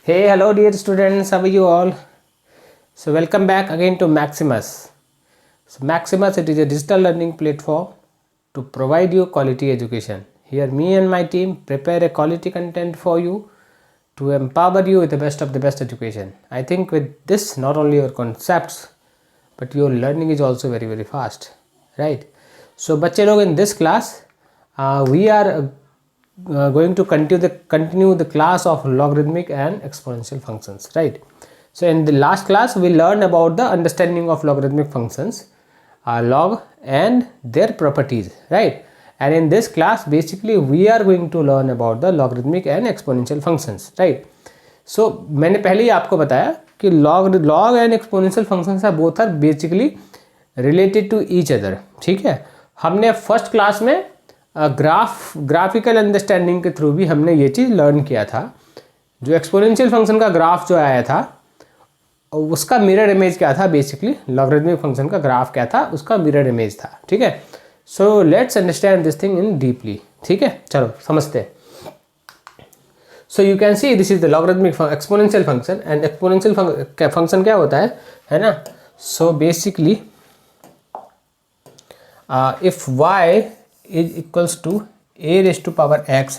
Hey, hello dear students, how are you all? So welcome back again to Maximus. So Maximus, it is a digital learning platform to provide you quality education. Here me and my team prepare a quality content for you to empower you with the best of the best education. I think with this, not only your concepts, but your learning is also very fast, right? So बच्चे लोग, in this class we are going to continue the class of logarithmic and exponential functions, right? So in the last class we learned about the understanding of logarithmic functions, log and their properties, right? And in this class basically we are going to learn about the logarithmic and exponential functions, right? So मैंने पहले ही आपको बताया कि log and exponential functions are both are basically related to each other, ठीक है? हमने first class में graphical understanding के थ्रू भी हमने ये चीज़ लर्न किया था। जो एक्सपोनेंशियल फंक्शन का ग्राफ जो आया था उसका मिरर इमेज क्या था, बेसिकली लॉगरिथमिक फंक्शन का ग्राफ क्या था, उसका मिरर इमेज था, ठीक है? So let's understand this thing in deeply, ठीक है? चलो समझते हैं। So you can see this is the logarithmic exponential function and exponential function क्या होता है ना? So basically if y is equals to a raise to power x,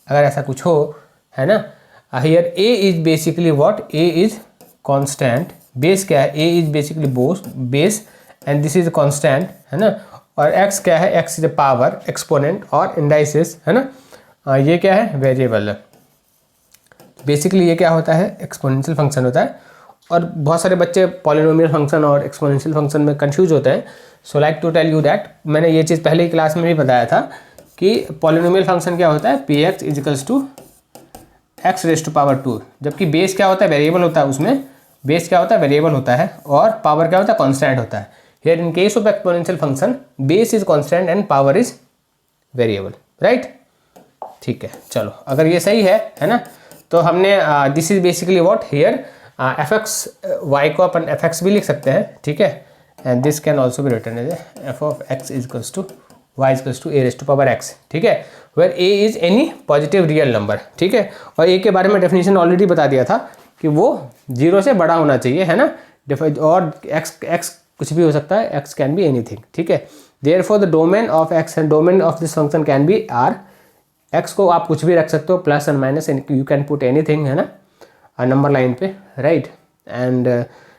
अगर ऐसा कुछ हो, है ना? Here a is basically what, a is constant, base क्या है, a is basically base and this is constant, है ना? और x क्या है, x is a power, exponent और इंडाइसिस, है ना? ये क्या है, वेरिएबल। बेसिकली ये क्या होता है, एक्सपोनेंशियल फंक्शन होता है। और बहुत सारे बच्चे पॉलिनोमियल फंक्शन और एक्सपोनेंशियल फंक्शन में कंफ्यूज होते हैं। So like to tell you that, मैंने ये चीज़ पहले ही क्लास में भी बताया था कि पॉलिनोमियल फंक्शन क्या होता है, p x equals to x raise to power 2, जबकि बेस क्या होता है, वेरिएबल होता है, उसमें बेस क्या होता है, वेरिएबल होता है, और पावर क्या होता है, कॉन्स्टेंट होता है। Here in case of exponential function base is constant and power is variable, right? ठीक है, चलो अगर ये सही है ना, तो हमने this is basically what here f x, y को अपन एफ एक्स भी लिख सकते हैं, ठीक है? And this can also be written as f of x equals to y equals to a raise to power x, ठीक है? Where a is any positive real number, ठीक है? और ए के बारे में डेफिनेशन ऑलरेडी बता दिया था कि वो 0 से बड़ा होना चाहिए, है ना? और एक्स कुछ भी हो सकता है, एक्स कैन बी एनीथिंग, ठीक है? Therefore the domain of x and domain of this function can be R. एक्स को आप कुछ भी रख सकते हो, plus and minus, you can put anything, है ना, नंबर लाइन पे, right? And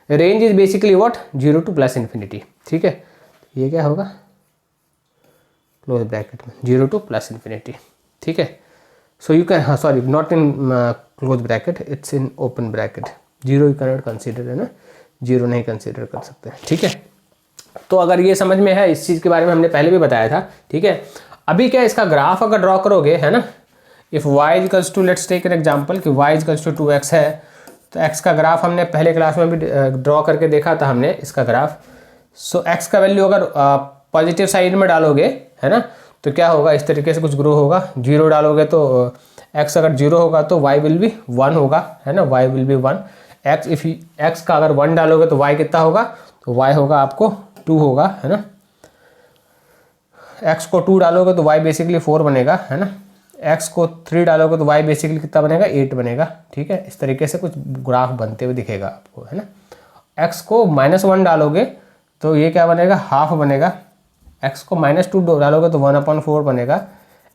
range is basically what, 0 to plus infinity, ठीक है? ये क्या होगा, क्लोज ब्रैकेट में 0 टू प्लस इन्फिनिटी, ठीक है? सो यू कैन, हाँ sorry, not in close bracket, it's in open bracket. 0 you can not consider, है ना? 0 नहीं कंसिडर कर सकते, ठीक है? तो अगर ये समझ में है, इस चीज़ के बारे में हमने पहले भी बताया था, ठीक है? अभी क्या, इसका ग्राफ अगर ड्रॉ करोगे, है ना, if y equals to, let's take an example कि y इजकल्स टू 2x है, तो x का ग्राफ हमने पहले क्लास में भी ड्रॉ करके देखा था हमने इसका ग्राफ। सो x का वैल्यू अगर पॉजिटिव साइड में डालोगे, है ना, तो क्या होगा, इस तरीके से कुछ ग्रो होगा। 0 डालोगे तो x अगर 0 होगा तो y विल बी 1 होगा, है ना, y will be 1। x if x का अगर 1 डालोगे तो y कितना होगा, तो y होगा आपको 2 होगा, है ना? x को 2 डालोगे तो y बेसिकली 4 बनेगा, है ना? x को 3 डालोगे तो y बेसिकली कितना बनेगा, 8 बनेगा, ठीक है? इस तरीके से कुछ ग्राफ बनते हुए दिखेगा आपको, है ना? x को -1 डालोगे तो ये क्या बनेगा, हाफ बनेगा। x को -2 डालोगे तो 1/4 बनेगा।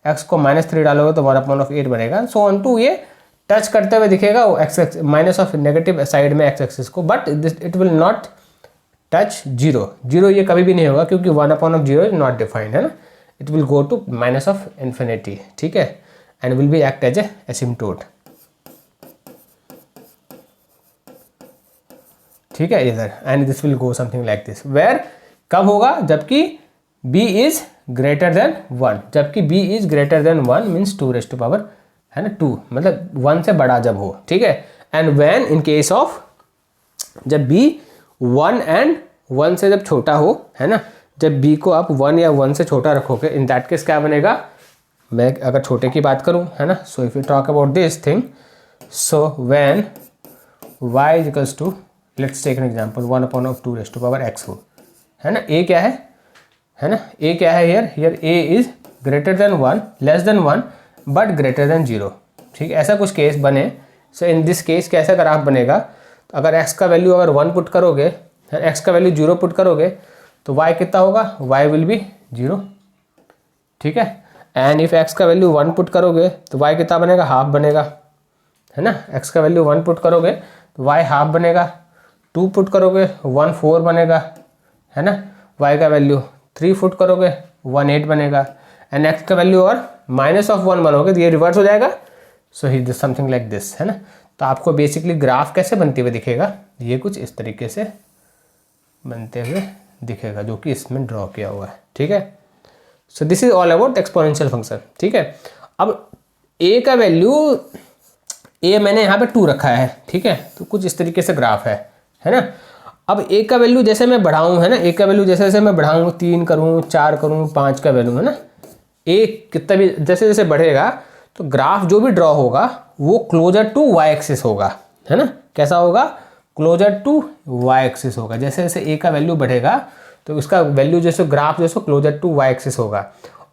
x को -3 डालोगे तो 1/8 बनेगा। सो ऑन टू ये टच करते हुए दिखेगा x minus of negative side में एक्स एक्सिस को, but it will not touch 0 ये कभी भी नहीं होगा, क्योंकि 1/0 इज नॉट डिफाइंड, है ना? It will go to minus of infinity, ठीक है? And will be act as a asymptote, ठीक है, इधर। And this will go something like this, where कब होगा, जबकि b इज ग्रेटर देन 1, जबकि b is greater than 1 means 2 raise to power, है ना, 2 मतलब 1 से बड़ा जब हो, ठीक है? And when in case of जब b 1 एंड 1 से जब छोटा हो, है ना, जब b को आप 1 या 1 से छोटा रखोगे, इन दैट केस क्या बनेगा, मैं अगर छोटे की बात करूं, है ना, so if you talk about this thing, so when y is equals to, let's take an example 1/2 raise to power x हो, है ना? a क्या है ना, a क्या है here a is greater than 1, less than 1 but greater than 0, ठीक है? ऐसा कुछ केस बने, सो इन दिस केस कैसा ग्राफ बनेगा, तो अगर x का वैल्यू अगर 1 पुट करोगे, x का वैल्यू 0 पुट करोगे तो y कितना होगा, y विल बी 0, ठीक है। एंड इफ x का वैल्यू 1 पुट करोगे तो y कितना बनेगा, हाफ बनेगा, है ना। x का वैल्यू 1 पुट करोगे तो y हाफ बनेगा, 2 पुट करोगे 1 4 बनेगा, है ना। y का वैल्यू 3 पुट करोगे 1 8 बनेगा। एंड x का वैल्यू अगर -1 बनोगे तो ये रिवर्स हो जाएगा। सो ही दिस समथिंग लाइक दिस, है ना। तो आपको बेसिकली ग्राफ कैसे बनते हुए दिखेगा, ये कुछ इस तरीके से बनते हुए दिखेगा, जो कि इसमें ड्रॉ किया हुआ है, ठीक है। So this is all about exponential function, ठीक है। अब a का वैल्यू, a मैंने यहाँ पे 2 रखा है, ठीक है, तो कुछ इस तरीके से ग्राफ है ना। अब a का वैल्यू जैसे मैं बढ़ाऊँ, है ना, a का वैल्यू जैसे जैसे मैं बढ़ाऊँ, 3 करूँ, 4 करूँ, 5 का वैल्यू, है ना, a कितना भी जैसे जैसे बढ़ेगा तो ग्राफ जो भी ड्रॉ होगा वो क्लोजर टू y एक्सिस होगा, है ना। कैसा होगा, क्लोजर टू y एक्सिस होगा। जैसे जैसे a का वैल्यू बढ़ेगा तो उसका वैल्यू जैसे ग्राफ जैसे क्लोजर टू y एक्सिस होगा।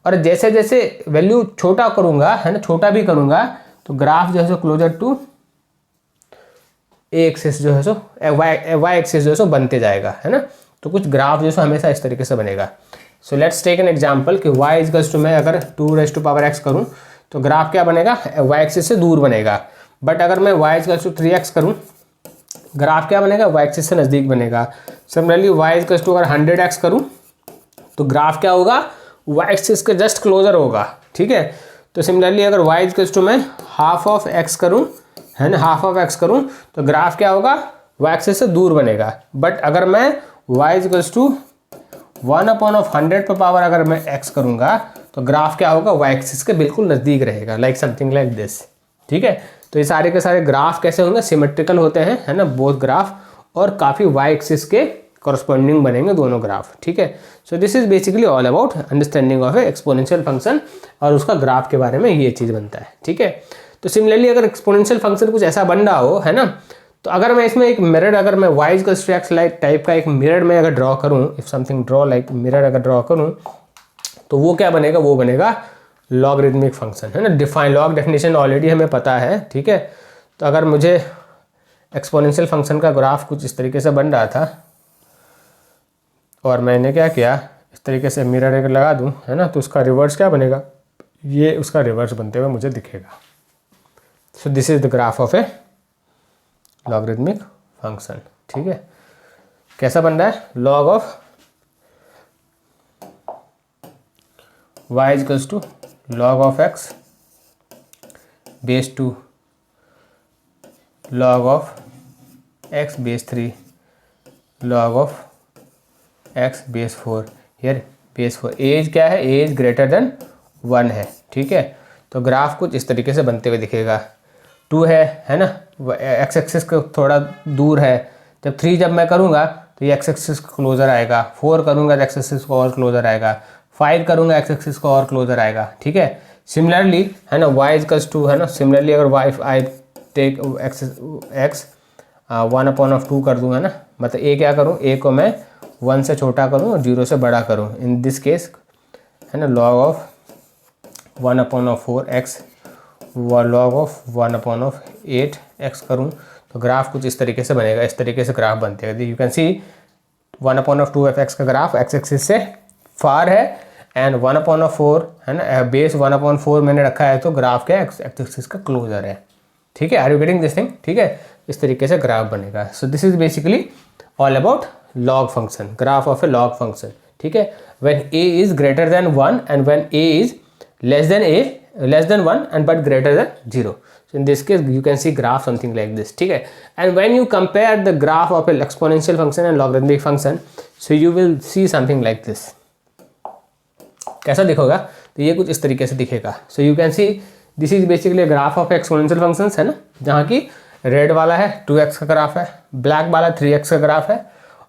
और जैसे जैसे वैल्यू छोटा करूँगा, है ना, छोटा भी करूँगा तो ग्राफ जो है सो क्लोजर टू a एक्सिस जो है सो y एक्सिस जो है सो बनते जाएगा, है ना। तो कुछ ग्राफ जो है हमेशा इस तरीके से बनेगा। So let's take an example कि y इक्वल्स टू, मैं अगर 2⁻x करूँ तो ग्राफ क्या बनेगा, y एक्सिस से दूर बनेगा। बट अगर मैं y इक्वल्स टू 3x करूँ, ग्राफ क्या बनेगा, y एक्सिस से नज़दीक बनेगा। सिमिलरली y इक्वल्स टू अगर 100x करूँ तो ग्राफ क्या होगा, y एक्सिस के जस्ट क्लोजर होगा, ठीक है। तो सिमिलरली अगर y इक्वल्स टू मैं हाफ ऑफ x करूँ, है ना, हाफ ऑफ x करूँ तो ग्राफ क्या होगा, y एक्सिस से दूर बनेगा। बट अगर मैं y इक्वल्स टू 1/100 पर पावर अगर मैं x करूँगा तो ग्राफ क्या होगा, y एक्सिस के बिल्कुल नज़दीक रहेगा, लाइक समथिंग लाइक दिस, ठीक है। तो ये सारे के सारे ग्राफ कैसे होंगे, सिमेट्रिकल होते हैं, है ना, बोथ ग्राफ, और काफ़ी y एक्सिस के कॉरस्पॉन्डिंग बनेंगे दोनों ग्राफ, ठीक है। So this is basically all about understanding of A exponential function, और उसका ग्राफ के बारे में ये चीज़ बनता है, ठीक है। तो सिमिलरली अगर एक्सपोनेंशियल फंक्शन कुछ ऐसा बन रहा हो, है ना, तो अगर मैं इसमें एक मिरर, अगर मैं y equals to x like type का एक मिरर में अगर ड्रॉ करूँ, if something draw like mirror अगर ड्रॉ करूँ तो वो क्या बनेगा, वो बनेगा लॉगरिथमिक फंक्शन, है ना। डिफाइन लॉग डेफिनेशन ऑलरेडी हमें पता है, ठीक है। तो अगर मुझे एक्सपोनेंशियल फंक्शन का ग्राफ कुछ इस तरीके से बन रहा था और मैंने क्या किया, इस तरीके से मिरर अगर लगा दूँ, है ना, तो उसका रिवर्स क्या बनेगा, ये उसका रिवर्स बनते हुए मुझे दिखेगा। So this is the graph of a logarithmic function, ठीक है। कैसा बन रहा है, log of y equals to log of x base 2 log of x base 3 log of x base 4, here base 4। एज क्या है, एज ग्रेटर देन 1 है, ठीक है। तो ग्राफ कुछ इस तरीके से बनते हुए दिखेगा। 2 है ना, x एक्सिस को थोड़ा दूर है, जब 3 जब मैं करूँगा तो ये x एक्सिस को क्लोजर आएगा, 4 करूँगा तो x एक्सिस को और क्लोजर आएगा, 5 करूँगा x एक्सिस को और क्लोजर आएगा, ठीक है। सिमिलरली, है ना, y इक्वल्स टू, है ना, सिमिलरली अगर y आई टेक x 1/2 कर दूँ, है ना, मतलब a क्या करूँ, a को मैं 1 से छोटा करूँ और 0 से बड़ा करूँ। इन दिस केस, है ना, log of 1/4x log of 1/8x करूँ तो ग्राफ कुछ इस तरीके से बनेगा। इस तरीके से ग्राफ बनते हैं। यू कैन सी 1/2 का ग्राफ x एक्सिस से फार है एंड 1/4, है ना, बेस 1/4 मैंने रखा है, तो ग्राफ क्या x एक्सिस का क्लोजर है, ठीक है। Are you getting this thing, ठीक है। इस तरीके से ग्राफ बनेगा। So this is basically all about log function, graph of a log function, ठीक है। When a is greater than 1 and when a is less than 1 and but greater than 0. So in this case you can see graph something like this, ठीक है। And when you compare the graph of an exponential function and logarithmic function, so you will see something like this. कैसा दिखेगा, तो ये कुछ इस तरीके से दिखेगा। So you can see this is basically a graph of exponential functions, है ना, जहाँ की रेड वाला है 2x का ग्राफ है, ब्लैक वाला 3x का ग्राफ है,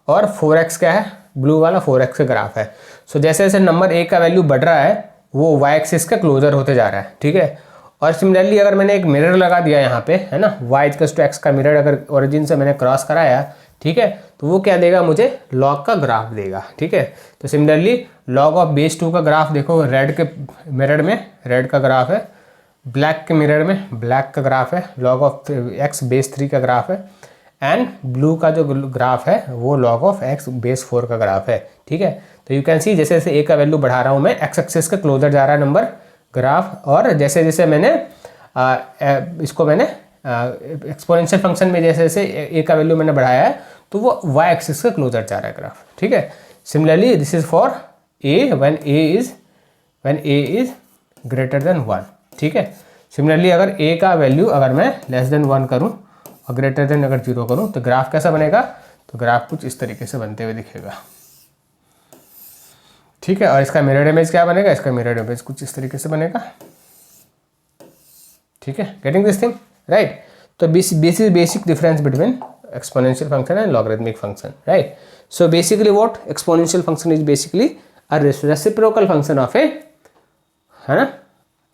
और 4x क्या है, ब्लू वाला 4x का ग्राफ है। सो जैसे जैसे नंबर a का वैल्यू बढ़ रहा है वो y एक्सिस का क्लोजर होते जा रहा है, ठीक है। और सिमिलरली अगर मैंने एक मिरर लगा दिया यहाँ पे, है ना, y इक्वल्स टू x का मिरर अगर ओरिजिन से मैंने क्रॉस कराया, ठीक है, तो वो क्या देगा मुझे, लॉग का ग्राफ देगा, ठीक है। तो सिमिलरली लॉग ऑफ बेस 2 का ग्राफ देखो, रेड के मिरर में रेड का ग्राफ है, ब्लैक के मिरर में ब्लैक का ग्राफ है, log ऑफ x बेस 3 का ग्राफ है, एंड ब्लू का जो ग्राफ है वो log ऑफ x बेस 4 का ग्राफ है। ठीक है, तो यू कैन सी जैसे जैसे a का वैल्यू बढ़ा रहा हूँ मैं, x एक्सिस के क्लोजर जा रहा है नंबर ग्राफ, और जैसे जैसे मैंने इसको मैंने एक्सपोनेंशियल फंक्शन में जैसे जैसे a का वैल्यू मैंने बढ़ाया है तो वो y एक्सिस के क्लोजर जा रहा है ग्राफ। ठीक है, similarly this is for a when a is greater than 1। ठीक है, सिमिलरली अगर a का वैल्यू अगर मैं लेस देन 1 करूं और ग्रेटर देन अगर 0 करूं तो ग्राफ कैसा बनेगा, तो ग्राफ कुछ इस तरीके से बनते हुए दिखेगा। ठीक है, और इसका मिरर इमेज क्या बनेगा, इसका मिरर इमेज कुछ इस तरीके से बनेगा। ठीक है, गेटिंग दिस थिंग राइट। तो this is basic difference between exponential function and logarithmic function, right. So basically what exponential function is basically a reciprocal function of A, है ना,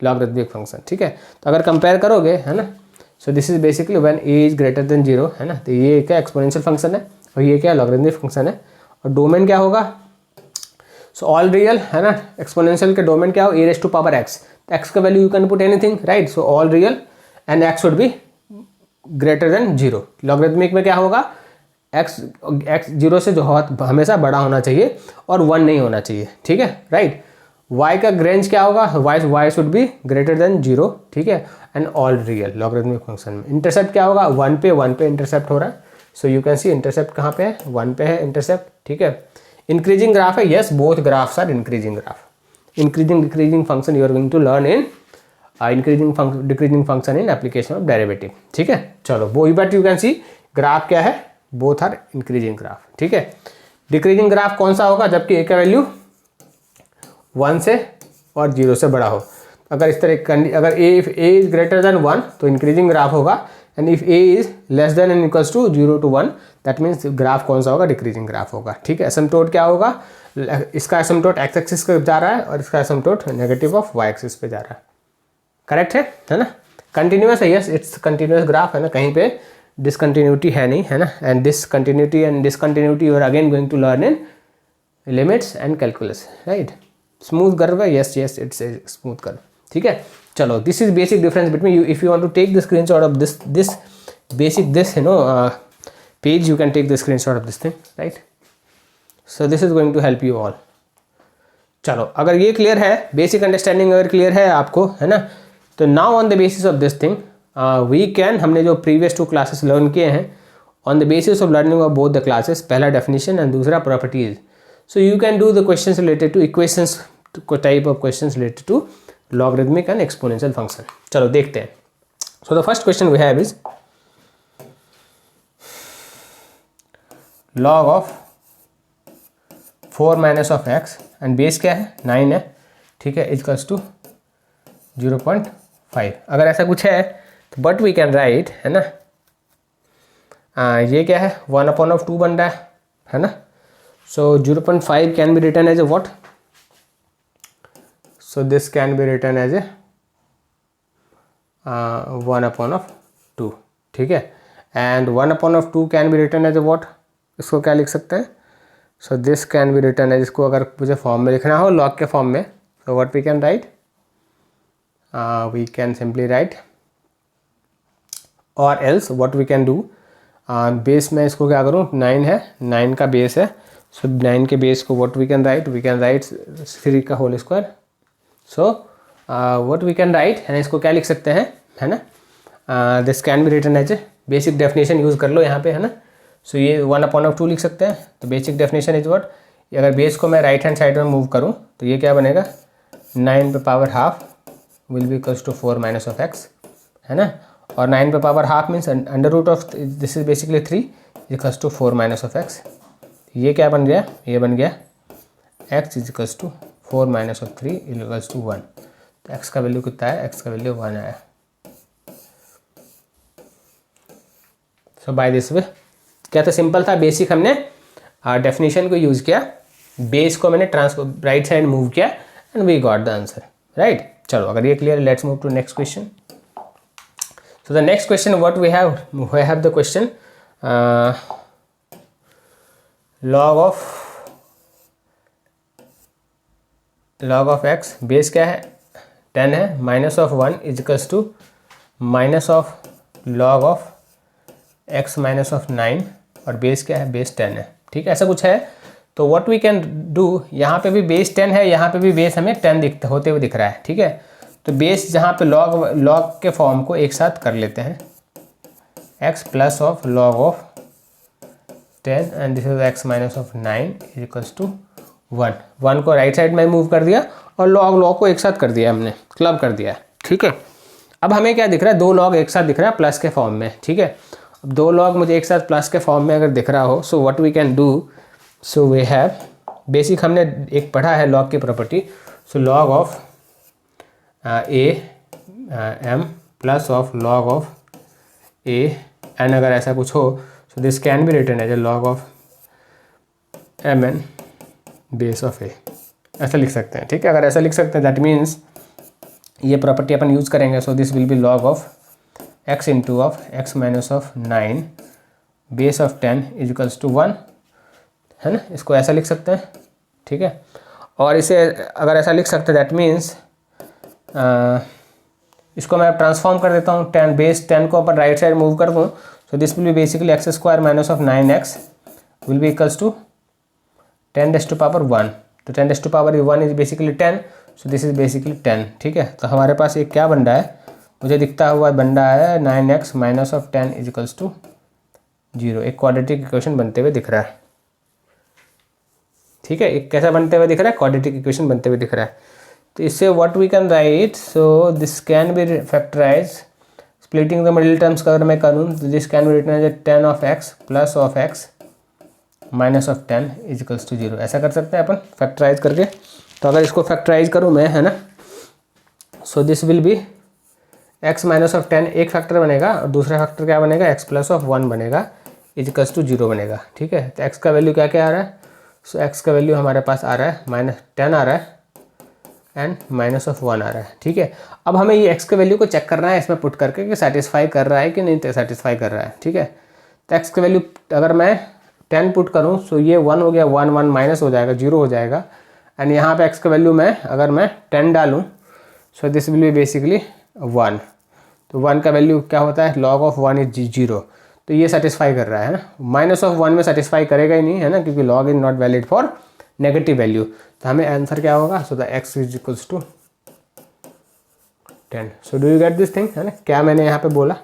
लॉगरिथमिक फंक्शन। ठीक है, तो अगर कंपेयर करोगे, है ना, so this is basically when a is greater than 0, है ना, तो ये क्या एक्सपोनेंशियल फंक्शन है और ये क्या लॉगरिथमिक फंक्शन है, और डोमेन क्या होगा, सो ऑल रियल, है ना, एक्सपोनेंशियल के डोमेन क्या हो, a raise to power x, तो x का value you can put anything, right. So all real and x should be greater than 0। Logarithmic में क्या होगा, x 0 से जो हमेशा बड़ा होना चाहिए और 1 नहीं होना चाहिए। ठीक है, राइट। y का रेंज क्या होगा, y should be greater than 0। ठीक है, and all real logarithmic function में। इंटरसेप्ट क्या होगा, 1 पे इंटरसेप्ट हो रहा है, so you can see intercept कहाँ पे है, 1 पे है इंटरसेप्ट। ठीक है, इंक्रीजिंग ग्राफ है, yes both graphs are increasing graph. Increasing decreasing function you are going to learn in decreasing function in application of derivative. ठीक है, चलो वो but you can C graph क्या है, बोथ आर इंक्रीजिंग ग्राफ। ठीक है, decreasing graph कौन सा होगा, जबकि a का वैल्यू 1 से और 0 से बड़ा हो। अगर इस तरह अगर a इज ग्रेटर देन 1 तो इंक्रीजिंग ग्राफ होगा, and if a is less than and equals to 0 to 1 that means graph कौन सा होगा, डिक्रीजिंग ग्राफ होगा। ठीक है, एसिम्पटोट क्या होगा, इसका एसिम्पटोट x एक्सिस पे जा रहा है और इसका एसिम्पटोट नेगेटिव ऑफ y एक्सिस पे जा रहा है। करेक्ट है ना, कंटिन्यूस है, यस इट्स कंटिन्यूस ग्राफ, है ना, कहीं पे डिसकंटिन्यूटी है नहीं, है ना, and this continuity and discontinuity you are again going to learn in limits and calculus, right. Smooth curve है, yes it's a smooth curve. ठीक है, चलो this is basic difference between you, if you want to take the screenshot of this basic this you know page, you can take the screenshot of this thing, right. So this is going to help you all. चलो अगर ये clear है, basic understanding अगर clear है आपको, है ना, तो now on the basis of this thing we can, हमने जो प्रीवियस 2 क्लासेस लर्न किए हैं, on the basis of learning of both the classes, पहला डेफिनेशन एंड दूसरा properties, so you can do the questions related to equations, type of questions related to logarithmic and exponential function. चलो देखते हैं। So the first question we have is log of 4 minus of x and base क्या है 9 है। ठीक है, equals to 0.5। अगर ऐसा कुछ है तो बट वी कैन राइट, है ना, ये क्या है 1/2 बन रहा है ना, so 0.5 can be written as a what, so this can be written as a 1/2। ठीक है, and 1/2 can be written as a what, इसको क्या लिख सकते हैं, so this can be written as, इसको अगर मुझे फॉर्म में लिखना हो लॉग के फॉर्म में, so what we can write, we can simply write, or else what we can do, base में इसको क्या करूँ, 9 है, 9 का बेस है, so 9 के बेस को what we can write 3 का whole square. So what we can write, है ना, इसको क्या लिख सकते हैं, है ना, this can be written as a, basic definition use कर लो यहाँ पे, है ना, सो ये 1/2 लिख सकते हैं। तो बेसिक डेफिनेशन इज व्हाट, अगर बेस को मैं राइट हैंड साइड में मूव करूँ तो ये क्या बनेगा, 9 पे power half will B equals to 4 minus of x, है ना, और 9 पे power half means under root of this is basically 3 equals to 4 minus of x। ये क्या बन गया, ये बन गया x is equals to 4 minus of 3 equals to 1। तो x का वैल्यू कितना है, x का वैल्यू 1 आया। सो बाय दिस वे क्या था, सिंपल था, बेसिक हमने डेफिनेशन को यूज़ किया, बेस को मैंने राइट साइड मूव किया and we got the answer, right. चलो अगर ये क्लियर, let's move to next question. So the next question what we have the question log of x, base क्या है 10 है, minus of 1 equals to minus of log of x minus of 9 और base क्या है, बेस 10 है। ठीक है, ऐसा कुछ है। तो व्हाट वी कैन डू, यहाँ पे भी बेस 10 है, यहाँ पे भी बेस हमें 10 होते हुए दिख रहा है। ठीक है, तो बेस जहाँ पे लॉग के फॉर्म को एक साथ कर लेते हैं, x plus of log of 10 and this is x minus of 9 equals to 1 को राइट साइड में मूव कर दिया और लॉग को एक साथ कर दिया, हमने क्लब कर दिया। ठीक है, अब हमें क्या दिख रहा है, दो लॉग एक साथ दिख रहा है प्लस के फॉर्म में। ठीक है, अब दो लॉग मुझे एक साथ प्लस के फॉर्म में अगर दिख रहा हो, so what we can do, so we have basic हमने एक पढ़ा है लॉग की property, so log of A M plus of log of A N, अगर ऐसा कुछ हो, so this can be written as a log of M N base of A, ऐसा लिख सकते हैं। ठीक है, अगर ऐसा लिख सकते हैं दैट मीन्स ये प्रॉपर्टी अपन यूज़ करेंगे, so this will be log of x into of x minus of 9 base of 10 equals to 1, है ना, इसको ऐसा लिख सकते हैं। ठीक है, और इसे अगर ऐसा लिख सकते हैं दैट मीन्स इसको मैं ट्रांसफॉर्म कर देता हूँ, 10 बेस 10 को अपन राइट साइड मूव कर दूँ, so this will be basically x square minus of 9x will B equals to 10 raise to power 1, तो 10 raise to power 1 is basically 10, so this is basically 10। ठीक है, तो हमारे पास एक क्या बन रहा है, मुझे दिखता हुआ बन रहा है 9x minus of 10 equals to 0, एक क्वाड्रेटिक इक्वेशन बनते हुए दिख रहा है। ठीक है, एक कैसा बनते हुए दिख रहा है, क्वाड्रेटिक इक्वेशन बनते हुए दिख रहा है। तो इससे what we can write, so this can be factorise, splitting the middle terms का अगर मैं करूँ तो this can be written as 10 of x plus of x minus of 10 equals to 0, ऐसा कर सकते हैं अपन फैक्टराइज करके। तो अगर इसको फैक्टराइज करूँ मैं, है ना, so this will be x minus of 10 एक फैक्टर बनेगा और दूसरा फैक्टर क्या बनेगा, x प्लस ऑफ 1 बनेगा इजिकल्स टू 0 बनेगा। ठीक है, तो x का वैल्यू क्या क्या आ रहा है, सो x का वैल्यू हमारे पास आ रहा है -10 आ रहा है एंड माइनस ऑफ 1 आ रहा है। ठीक है, अब हमें ये x के वैल्यू को चेक करना है इसमें पुट करके कि सेटिस्फाई कर रहा है कि नहीं सेटिस्फाई कर रहा है। ठीक है, तो x के वैल्यू अगर मैं 10 पुट करूँ, सो ये 1 हो गया, 1 माइनस हो जाएगा, 0 हो जाएगा, एंड यहाँ पे x का वैल्यू मैं अगर मैं 10 डालूँ, सो दिस विल बी बेसिकली 1, तो 1 का वैल्यू क्या होता है, लॉग ऑफ 1 इज 0, तो ये सेटिस्फाई कर रहा है ना, माइनस ऑफ 1 में सेटिस्फाई करेगा ही नहीं, है ना, क्योंकि log is not valid for negative value. तो हमें आंसर क्या होगा, so the x is equals to 10। So do you get this thing, है ना, क्या मैंने यहाँ पे बोला,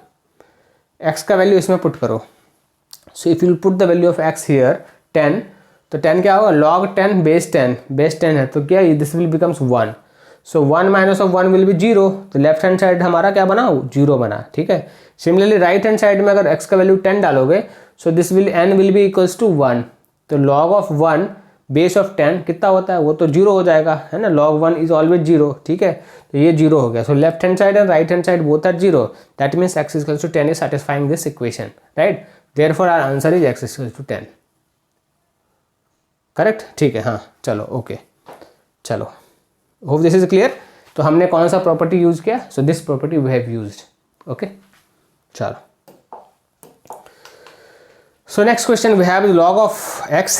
x का वैल्यू इसमें पुट करो, सो if you put the value of x here 10, तो 10 क्या होगा, log 10 बेस 10 है, तो क्या this will becomes 1, so 1 minus of 1 will be 0, तो लेफ्ट हैंड साइड हमारा क्या बना, 0 बना। ठीक है, सिमिलरली राइट हैंड साइड में अगर x का वैल्यू 10 डालोगे, so this will n will B equals to 1, तो log ऑफ 1 बेस ऑफ 10 कितना होता है, वो तो 0 हो जाएगा, है ना, log 1 इज ऑलवेज 0। ठीक है, तो ये 0 हो गया, so left hand side and right hand side both are 0, that means x equals to 10 is satisfying this equation, right, therefore our answer is x equals to 10, correct. ठीक है, हाँ चलो ओके, चलो होप दिस इज क्लियर। तो हमने कौन सा property use किया, so this property we have used, okay. चलो, so next question we have log of x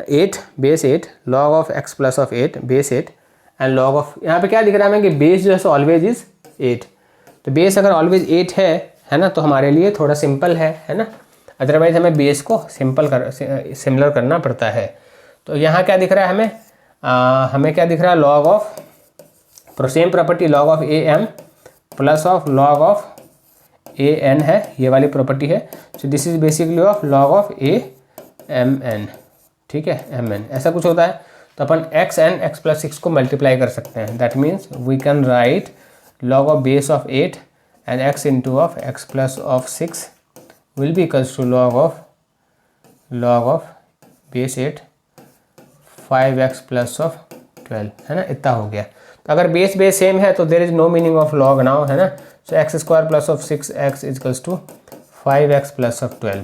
8 base 8, log of x plus of 8 base 8 and log of, यहाँ पे क्या दिख रहा है हमें कि बेस जो है सो ऑलवेज इज 8, तो बेस अगर ऑलवेज 8 है ना, तो हमारे लिए थोड़ा सिंपल है ना, अदरवाइज हमें बेस को सिमिलर करना पड़ता है। तो यहाँ क्या दिख रहा है हमें क्या दिख रहा है, log of same property log of A M plus of log of A n है, ये वाली प्रॉपर्टी है, so this is basically of log of A m n. ठीक है, एम एन ऐसा कुछ होता है, तो अपन x एन x प्लस 6 को मल्टीप्लाई कर सकते हैं, that means we can write log of base of 8 and x into of x plus of 6 will B equals to log of base 8 5x plus of 12, है ना, इतना हो गया। तो अगर बेस सेम है तो there is no meaning of log now, है ना, so x square plus of 6x equals to 5x plus of 12,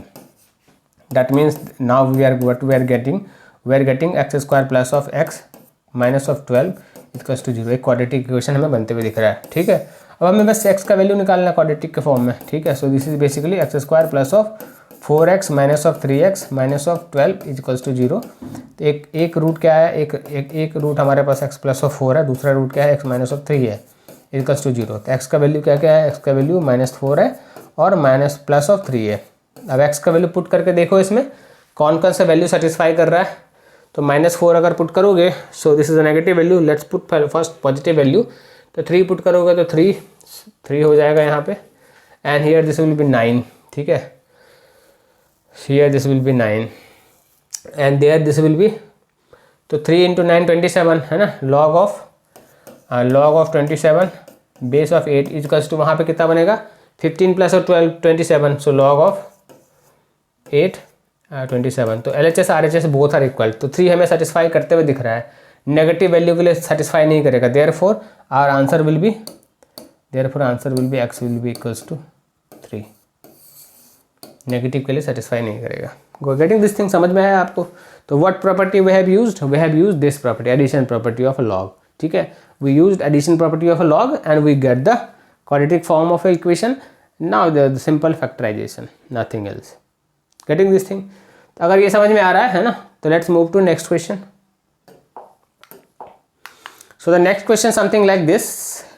that means now we are getting x square plus of x minus of 12 equals to 0, एक quadratic equation हमें बनते हुए दिख रहा है। ठीक है, अब हमें बस x का वैल्यू निकालना है क्वाड्रेटिक के फॉर्म में। ठीक है, so this is basically x square plus of 4x minus of 3x minus of 12 equals to 0। तो एक रूट क्या है, एक रूट हमारे पास x प्लस ऑफ 4 है, दूसरा रूट क्या है x माइनस ऑफ 3 है, इक्वल्स टू 0। तो x का वैल्यू क्या क्या है, x का वैल्यू -4 है और -+3 है। अब x का वैल्यू पुट करके देखो इसमें कौन कौन सा वैल्यू सेटिस्फाई कर रहा है। तो -4 अगर पुट करोगे, so this is a negative value, let's put first positive value. तो 3 पुट करोगे तो 3 हो जाएगा यहाँ पे, and here this will be 9, ठीक है, here this will be 9 and there this will be, तो 3 × 9 27 है ना, log of 27 base of 8 equals to वहाँ पे कितना बनेगा 15 प्लस और 12 27, सो log ऑफ 8 27। तो LHS RHS both are equal, तो 3 हमें सेटिस्फाई करते हुए दिख रहा है, नेगेटिव वैल्यू के लिए सेटिस्फाई नहीं करेगा, therefore our answer will be x will B equals to 3, negative के लिए सेटिस्फाई नहीं करेगा। गो गेटिंग दिस थिंग, समझ में है आपको। तो what property we have used this property, addition property of a log, ठीक है, we used addition property of a log and we get the quadratic form of equation. Now the simple factorisation, nothing else. Getting this thing, तो अगर ये समझ में आ रहा है ना, तो let's move to next question. So the next question something like this,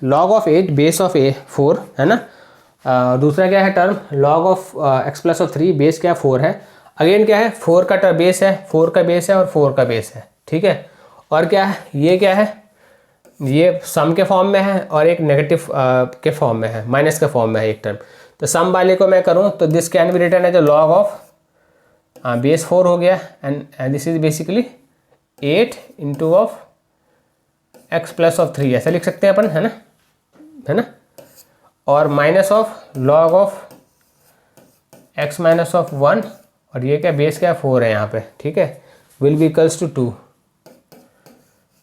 log of 8 base of 4 है ना, दूसरा क्या है term log of x+3 base क्या 4 है, अगेन क्या है 4 का बेस है, 4 का बेस है और 4 का बेस है, ठीक है। और क्या है, ये क्या है, ये सम के फॉर्म में है और एक नेगेटिव के फॉर्म में है, माइनस के फॉर्म में है एक टर्म। तो सम वाले को मैं करूँ तो this can be return as log of base 4 हो गया, and this is basically 8 into of x+3 ऐसा लिख सकते हैं अपन, है ना, और minus of log of x-1, और ये क्या बेस क्या 4 है यहाँ पे, ठीक है, विल बी इक्वल्स टू 2,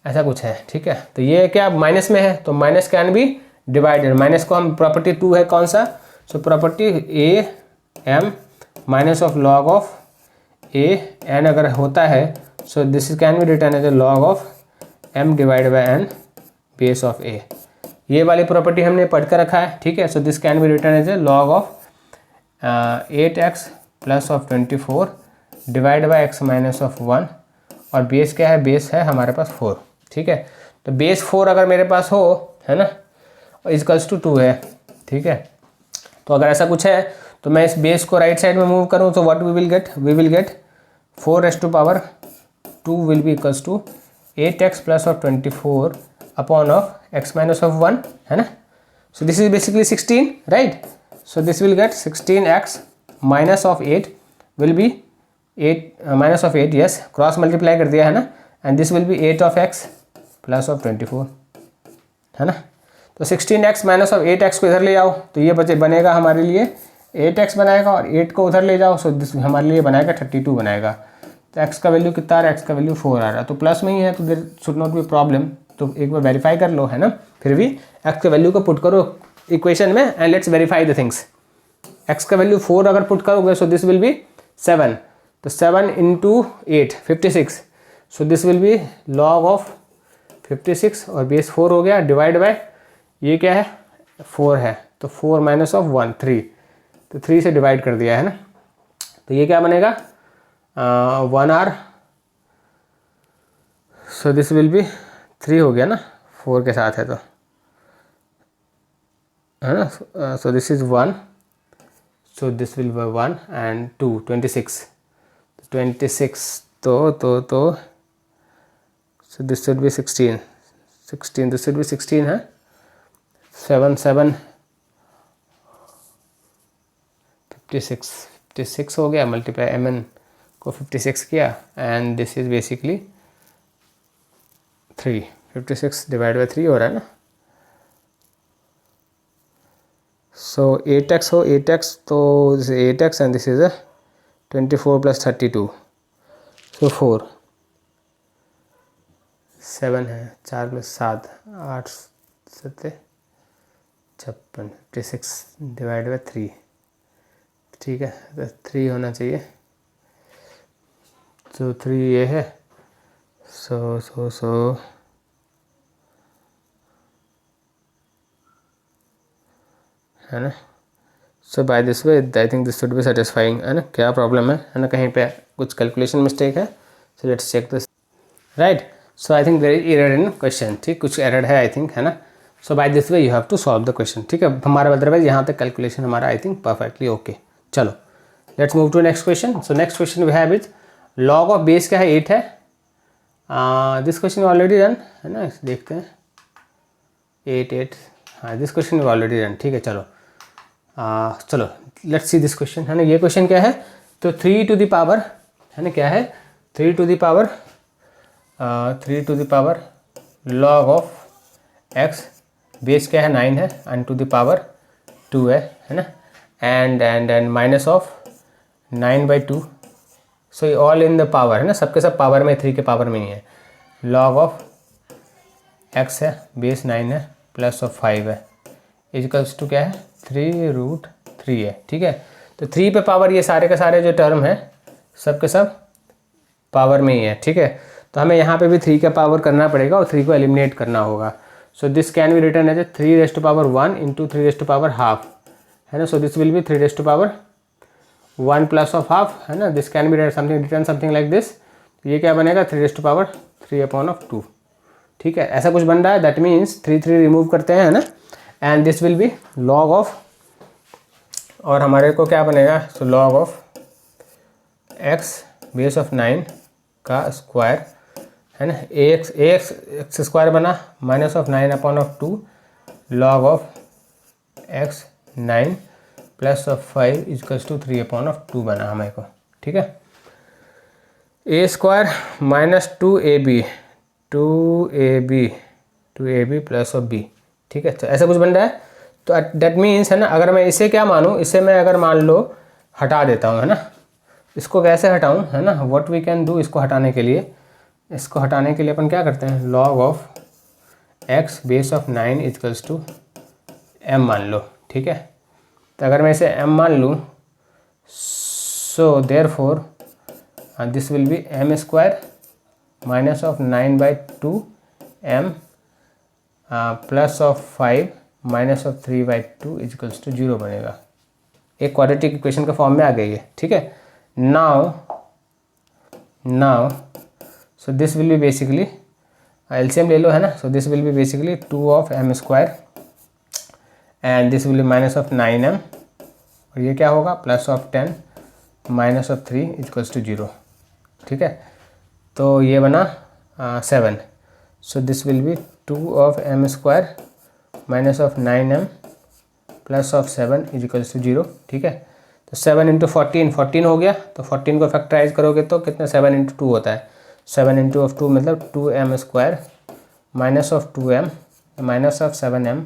ऐसा कुछ है, ठीक है। तो ये क्या माइनस में है, तो minus can be divided, minus को हम प्रॉपर्टी 2 है कौन सा, so property a m minus of log of a n अगर होता है, so this can be return as log of m divide by n base of a। ये वाली प्रॉपर्टी हमने पढ़ कर रखा है, ठीक है। So this can be return as log of 8x plus of 24 divide by x-1, और बेस क्या है, बेस है हमारे पास 4, ठीक है। तो बेस 4 अगर मेरे पास हो, है ना, इक्वल्स टू 2 है, ठीक है। तो अगर ऐसा कुछ है तो मैं इस बेस को राइट साइड में मूव करूँ तो what we will get 4⁻2 will B equals to 8x plus of 24 upon of x-1, है ना। So this is basically 16, right. So this will get 16x minus of 8 will be 8 minus of 8, yes, cross multiply कर दिया है ना, and this will be 8 of x plus of 24, है ना। तो 16x minus of 8x को इधर ले जाओ तो ये बनेगा हमारे लिए 8x बनाएगा, और 8 को उधर ले जाओ, सो दिस हमारे लिए बनाएगा 32 बनाएगा। तो x का वैल्यू कितना आ रहा है, x का वैल्यू 4 आ रहा है, तो प्लस में ही है, तो there should not be problem. तो एक बार वेरीफाई कर लो, है ना, फिर भी x के वैल्यू को पुट करो इक्वेशन में and let's verify the things. x का वैल्यू 4 अगर पुट करोगे, सो दिस विल बी 7, तो 7 into 8 56, so this will B log of 56, और बेस 4 हो गया, डिवाइड बाय ये क्या है 4 है, तो 4 माइनस ऑफ 1 3, तो 3 से डिवाइड कर दिया है ना, तो ये क्या बनेगा 1r, so this will B 3 हो गया ना, 4 के साथ है तो, है ना। So this is 1, so this will be 1 and 2 26 तो so this should B 16 this should B 16 है, 7 7 56 हो गया, मल्टीप्लाई mn को 56 किया, and this is basically 3, 56 divide by 3 हो रहा है ना। सो 8x हो 8x, तो this 8x and this is 24 plus 32, सो 4 7 है, 4 प्लस 7 8 7 56 56 डिवाइड बाई 3, ठीक है, तो 3 होना चाहिए, तो 3 ये है, सो है ना। So by this way I think this should be satisfying, है ना। क्या प्रॉब्लम है ना, कहीं पे कुछ कैलकुलेशन मिस्टेक है, so let's check this, right. So I think there is error in question, ठीक, कुछ एरर है आई थिंक, है ना। So by this way you have to solve the question, ठीक है। हमारा अदरवाइज यहाँ तक कैलकुलेशन हमारा आई थिंक परफेक्टली ओके। चलो let's move to next question. So next question we have is log of base क्या है 8 है। दिस क्वेश्चन ऑलरेडी रन है ना, देखते हैं 8 हाँ दिस क्वेश्चन ऑलरेडी रन, ठीक है। चलो चलो लेट्स सी दिस क्वेश्चन है ना। ये क्वेश्चन क्या है, तो 3 टू द पावर है ना, क्या है 3 to the power log of x, base क्या है 9 है एंड टू द पावर 2 है ना, and minus of 9/2। So all in the power है ना, सबके सब पावर में, 3 के पावर में ही है। लॉग ऑफ x है, बेस 9 है, प्लस ऑफ 5 है, इक्वल्स टू क्या है 3√3 है, ठीक है। तो 3 पे पावर ये सारे के सारे जो टर्म है सबके सब पावर में ही है, ठीक है। तो हमें यहाँ पे भी 3 का पावर करना पड़ेगा और 3 को एलिमिनेट करना होगा। So this can be written as 3⁻1 into 3⁻½ है ना। So this will be 3⁻1 plus of half है ना। This can be written something like this. ये क्या बनेगा 3⁻3/2, ठीक है। ऐसा कुछ बन रहा है, दैट मीन्स 3 रिमूव करते हैं है ना, and this will be log of, और हमारे को क्या बनेगा, so log of x base of 9 का स्क्वायर है ना, एक्स स्क्वायर बना minus of 9/2 log of x 9 plus of 5 equals to 3/2 बना हमें को, ठीक है। a² minus 2ab plus of b, ठीक है। तो ऐसा कुछ बन रहा है। तो दैट मीन्स है ना, अगर मैं इसे क्या मानूँ, इसे मैं अगर मान लो हटा देता हूँ है ना, इसको कैसे हटाऊँ है ना, व्हाट वी कैन डू, इसको हटाने के लिए अपन क्या करते हैं, log of x base of 9 equals to m मान लो, ठीक है। तो अगर मैं इसे m मान लूँ, so therefore this will be m² minus of 9/2 m plus of 5 minus of 3/2 equals to 0 बनेगा। एक क्वाड्रेटिक इक्वेशन का फॉर्म में आ गई है, ठीक है। Now so this will be basically, LCM ले लो है ना, so this will be basically 2 of m² and this will be minus of 9m, और ये क्या होगा plus of 10 minus of 3 equals to 0, ठीक है। तो ये बना 7। So this will be 2 of m² minus of 9m plus of 7 equals to 0, ठीक है। तो 7 इंटू 14 हो गया। तो 14 को फैक्टराइज करोगे तो कितना, 7 इंटू 2 होता है। 7 इंटू ऑफ 2 मतलब 2m² minus of 2m minus of 7m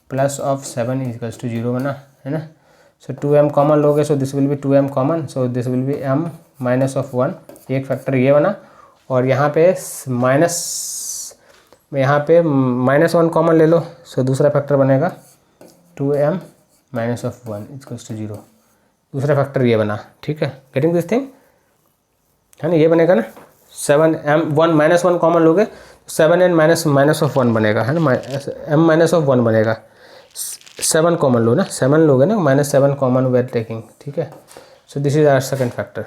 plus of 7 equals to 0 बना है ना। सो 2m कॉमन लोगे, so this will be 2m common, so this will be m minus of 1, एक फैक्टर ये बना, और यहाँ पे -1 कॉमन ले लो, सो दूसरा फैक्टर बनेगा 2m minus of 1 equals to 0, दूसरा फैक्टर ये बना, ठीक है। गेटिंग दिस थिंग है ना, ये बनेगा ना 7m, -1 कॉमन लोगे 7n माइनस ऑफ 1 बनेगा है ना, m माइनस ऑफ 1 बनेगा। 7 कॉमन लो ना, 7 लोगे ना, -7 कॉमन वी आर टेकिंग, ठीक है। So this is our second factor,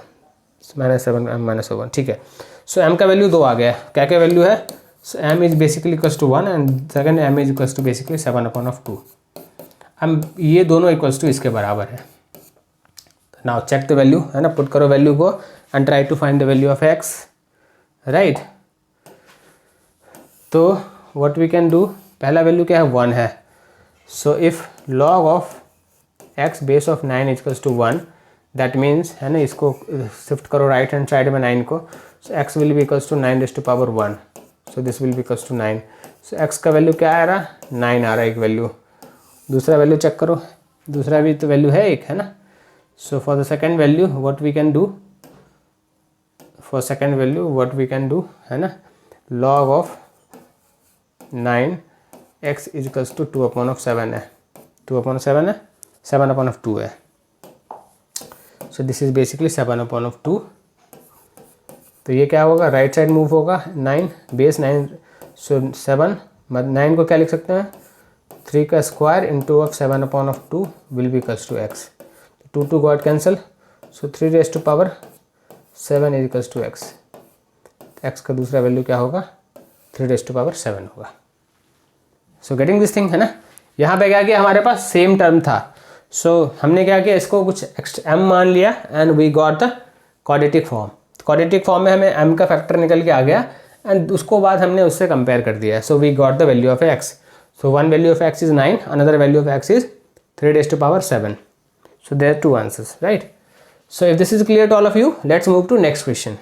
-7 m minus of 1, ठीक है। सो m का वैल्यू 2 आ गया। क्या क्या वैल्यू है, so m is basically equals to 1 and second m is equals to basically 7/2। हम ये दोनों इक्वल्स टू इसके बराबर है। नाउ चेक द वैल्यू है ना, पुट करो वैल्यू को and try to find the value of x, right. तो व्हाट वी कैन डू, पहला वैल्यू क्या है 1 है। So if log of x base of 9 equals to 1, that means है ना, इसको शिफ्ट करो राइट हैंड साइड में 9 को, so x will B equals to 9⁻1, so this will B equals to 9। So x का वैल्यू क्या आ रहा, 9 आ रहा है एक वैल्यू। दूसरा वैल्यू चेक करो, दूसरा भी तो वैल्यू है एक है ना। So for the second value what we can do, है ना, log of 9 x is equals to 2/7 है, 2/7 है, 7/2 है। So this is basically 7/2। तो ये क्या होगा, राइट साइड मूव होगा 9 बेस 9, सो 7 9 को क्या लिख सकते हैं, 3 का square into of 7/2 will B equals to x। 2 got cancel, so 3⁻7 is equals to x। x का दूसरा वैल्यू क्या होगा, 3⁻7 होगा। सो गेटिंग दिस थिंग है ना। यहाँ पे क्या किया, हमारे पास सेम टर्म था, सो हमने क्या किया, इसको कुछ m मान लिया and we got the quadratic form. Quadratic form में हमें m का फैक्टर निकल के आ गया एंड उसको बाद हमने उससे कंपेयर कर दिया, so we got the value of x। So one value of x is 9, another value of x is 3⁻7। So there two answers, right. So if this is clear to all of you, let's move to next question.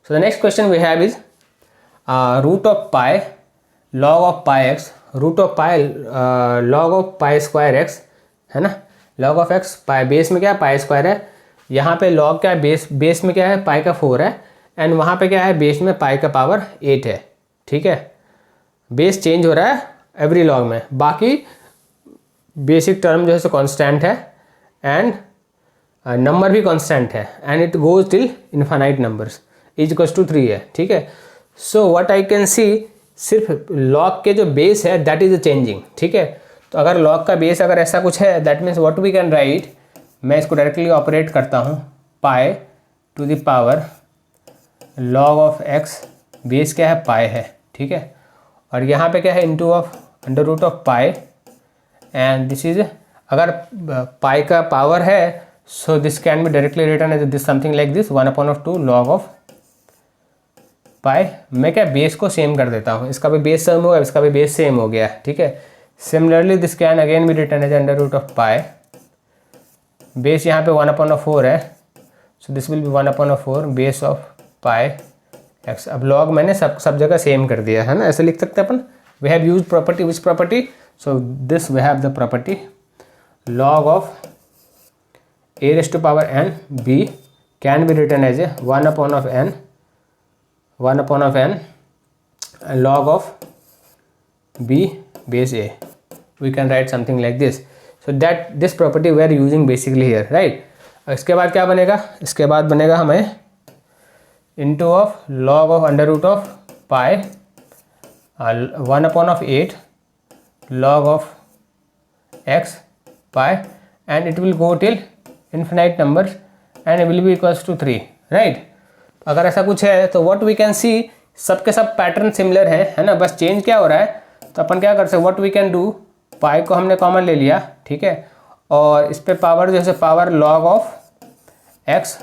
So the next question we have is root of pi log of pi x, root of pi log of pi square x है ना, log of x pi base में क्या है, pi square है, यहाँ पे log क्या है, बेस में क्या है, पाई का 4 है एंड वहाँ पे क्या है, बेस में पाई का पावर 8 है। ठीक है, बेस चेंज हो रहा है एवरी log में, बाकी बेसिक टर्म जो है सो कॉन्स्टेंट है एंड नंबर भी कॉन्स्टेंट है and it goes till infinite numbers is equals to 3 है। ठीक है, so what I can see, सिर्फ लॉग के जो बेस है दैट इज चेंजिंग। ठीक है, तो अगर लॉग का बेस अगर ऐसा कुछ है, that means what we can write, मैं इसको डायरेक्टली ऑपरेट करता हूँ, pi to the power log of x, base क्या है, पाई है। ठीक है, और यहाँ पे क्या है, into of under root of pi and this is, अगर पाई का पावर है so this can be directly written as this something like this 1/2 log of pi. मैं क्या बेस को सेम कर देता हूँ, इसका भी बेस सेम हो गया, इसका भी बेस सेम हो गया। ठीक है, similarly this can again be written as under root of pi, base यहाँ पे 1/4 है, so this will be 1/4 base of pi x. अब लॉग मैंने सब जगह सेम कर दिया है ना, ऐसे लिख सकते हैं अपन। We have use property, which property, so this we have the property log of a raised to power n b can be written as a 1/n log of b base a. We can write something like this. So that this property we are using basically here, right? इसके बाद क्या बनेगा, इसके बाद बनेगा हमें into of log of under root of pi 1/8 log of x pi and it will go till infinite numbers and it will be equals to 3, right? अगर ऐसा कुछ है तो what we can see, सब के सब पैटर्न सिमिलर है ना, बस चेंज क्या हो रहा है, तो अपन क्या कर सकते, what we can do, पाई को हमने कॉमन ले लिया। ठीक है, और इस पे पावर जैसे पावर log ऑफ x,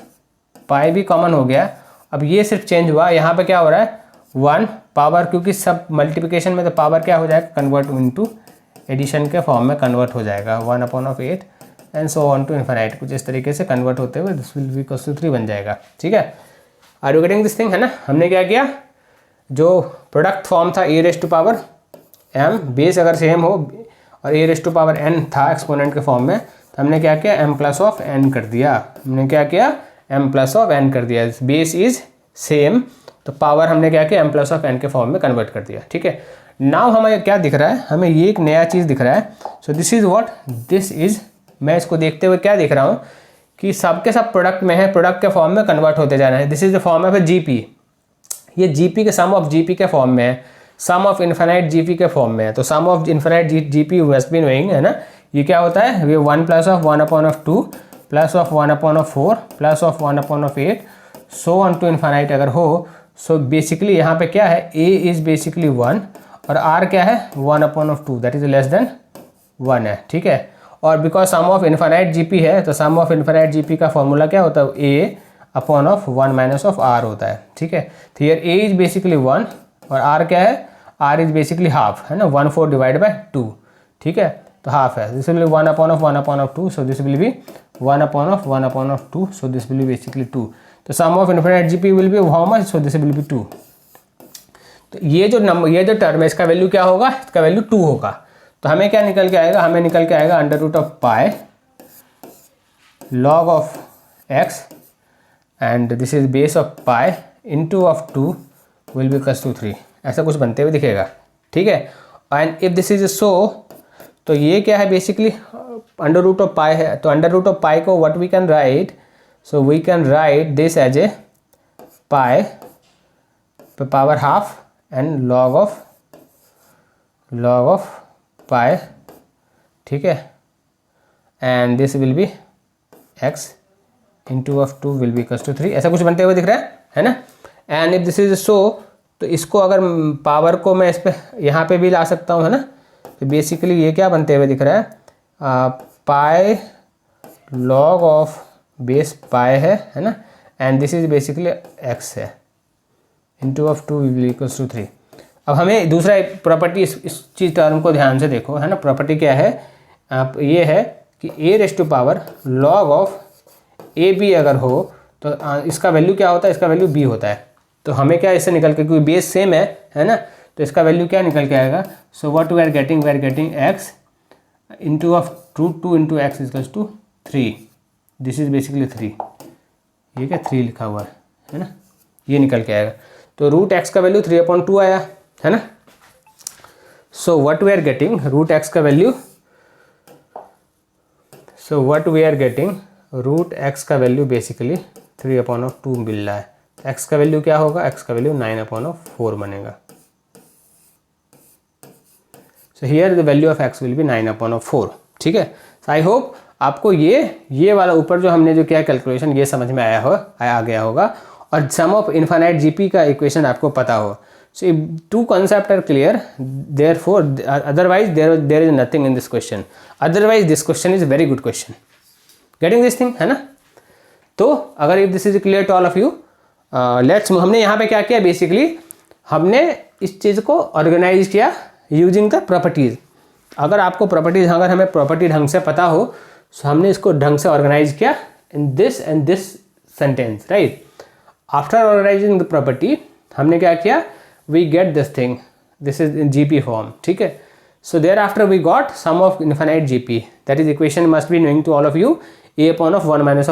पाई भी कॉमन हो गया। अब ये सिर्फ चेंज हुआ, यहाँ पे क्या हो रहा है, 1 पावर, क्योंकि सब मल्टीप्लिकेशन में तो पावर क्या हो जाएगा, कन्वर्ट इनटू एडिशन के फॉर्म में कन्वर्ट हो जाएगा, 1/8 and so on to infinite, कुछ इस तरीके से कन्वर्ट होते हुए this will B equals to 3 बन जाएगा। ठीक है, are you getting this thing है ना। हमने क्या किया, जो प्रोडक्ट फॉर्म था a raise to power m, base अगर सेम हो और a raise to power n था एक्सपोनेंट के फॉर्म में, तो हमने क्या किया, m प्लस ऑफ n कर दिया। हमने क्या किया, m प्लस ऑफ n कर दिया, बेस इज सेम, तो पावर हमने क्या किया, m प्लस ऑफ n के फॉर्म में कन्वर्ट कर दिया। ठीक है, नाउ हमें क्या दिख रहा है, हमें ये एक नया चीज़ दिख रहा है। So this is what, this is, मैं इसको देखते हुए क्या दिख रहा हूँ कि सब के सब प्रोडक्ट में है, प्रोडक्ट के फॉर्म में कन्वर्ट होते जाना है। This is the form of a GP, ये जीपी के सम ऑफ जीपी के फॉर्म में है, सम ऑफ इन्फिनाइट जीपी के फॉर्म में है। तो sum of infinite GP must be knowing है ना, ये क्या होता है, ये 1 plus of 1/2 plus of 1/4 plus of 1/8 so on to infinite अगर हो, सो बेसिकली यहाँ पे क्या है, a इज बेसिकली 1 और r क्या है, 1/2 दैट इज लेस देन 1 है। ठीक है, और because sum of infinite GP है, तो सम ऑफ इन्फिनाइट जीपी का फॉर्मूला क्या होता है, a/1 माइनस ऑफ r होता है। ठीक है, तो ये a इज बेसिकली 1 और r क्या है, r इज बेसिकली हाफ है ना, 1/4 डिवाइड बाय 2। ठीक है, तो हाफ है, this will be 1/1/2, so this will be 1/1/2, so this will be basically 2। तो sum of infinite GP will be how much, so this will be 2। तो ये जो नंबर, ये जो टर्म है, इसका वैल्यू क्या होगा, इसका वैल्यू 2 होगा। तो हमें क्या निकल के आएगा, हमें निकल के आएगा under root of pi log of x and this is base of pi into of 2 will B equals to 3, ऐसा कुछ बनते हुए दिखेगा। ठीक है, and if this is so, तो ये क्या है, basically under root of pi है, तो अंडर रूट ऑफ पाई को what we can write, so we can write this as a pi power half and log of पाई। ठीक है, and this will be x into of 2 will B equals to 3, ऐसा कुछ बनते हुए दिख रहा है ना। And if this is so, तो इसको अगर पावर को मैं इस पे यहाँ पे भी ला सकता हूँ, है ना। तो बेसिकली ये क्या बनते हुए दिख रहा है, पाई लॉग ऑफ बेस पाई है ना, and this is basically x है, इंटू ऑफ 2 इक्वल्स टू 3। अब हमें दूसरा प्रॉपर्टी इस चीज़ टर्म को ध्यान से देखो, है ना। प्रॉपर्टी क्या है, आप ये है कि a raise to power log of a b अगर हो तो इसका वैल्यू क्या होता है, इसका वैल्यू बी होता है। तो हमें क्या इससे निकल के, क्योंकि बेस सेम है ना, तो इसका वैल्यू क्या निकल के आएगा। So what we are getting x into of two into x equals to 3। This is basically 3, ये क्या 3 लिखा हुआ है ना, ये निकल के आएगा। तो रूट एक्स का वैल्यू 3/2 आया, है ना। So what we are getting root x का value, so what we are getting root x का वैल्यू बेसिकली 3/2 मिल रहा है। एक्स का वैल्यू क्या होगा, एक्स का वैल्यू 9/4 बनेगा। So here the value of x will be 9/4, ठीक है। सो आई होप आपको ये वाला ऊपर जो हमने जो किया कैलकुलेशन ये समझ में आ गया होगा, और सम ऑफ इनफाइनाइट जीपी का इक्वेशन आपको पता हो। So two concept are clear, therefore otherwise there is nothing in this question, otherwise this question is very good question. Getting this thing, है ना। तो अगर if this is clear to all of you, let's, हमने यहाँ पे क्या किया, basically हमने इस चीज़ को ऑर्गेनाइज किया यूजिंग द प्रॉपर्टीज़। अगर आपको प्रॉपर्टीज़, अगर हमें प्रॉपर्टी ढंग से पता हो, तो हमने इसको ढंग से ऑर्गेनाइज किया in this and this sentence, right. After organizing the property हमने क्या किया, we get this thing, this is in GP form, ठीक है। So there after we got sum of infinite GP, that is equation must be knowing to all of you, a/(1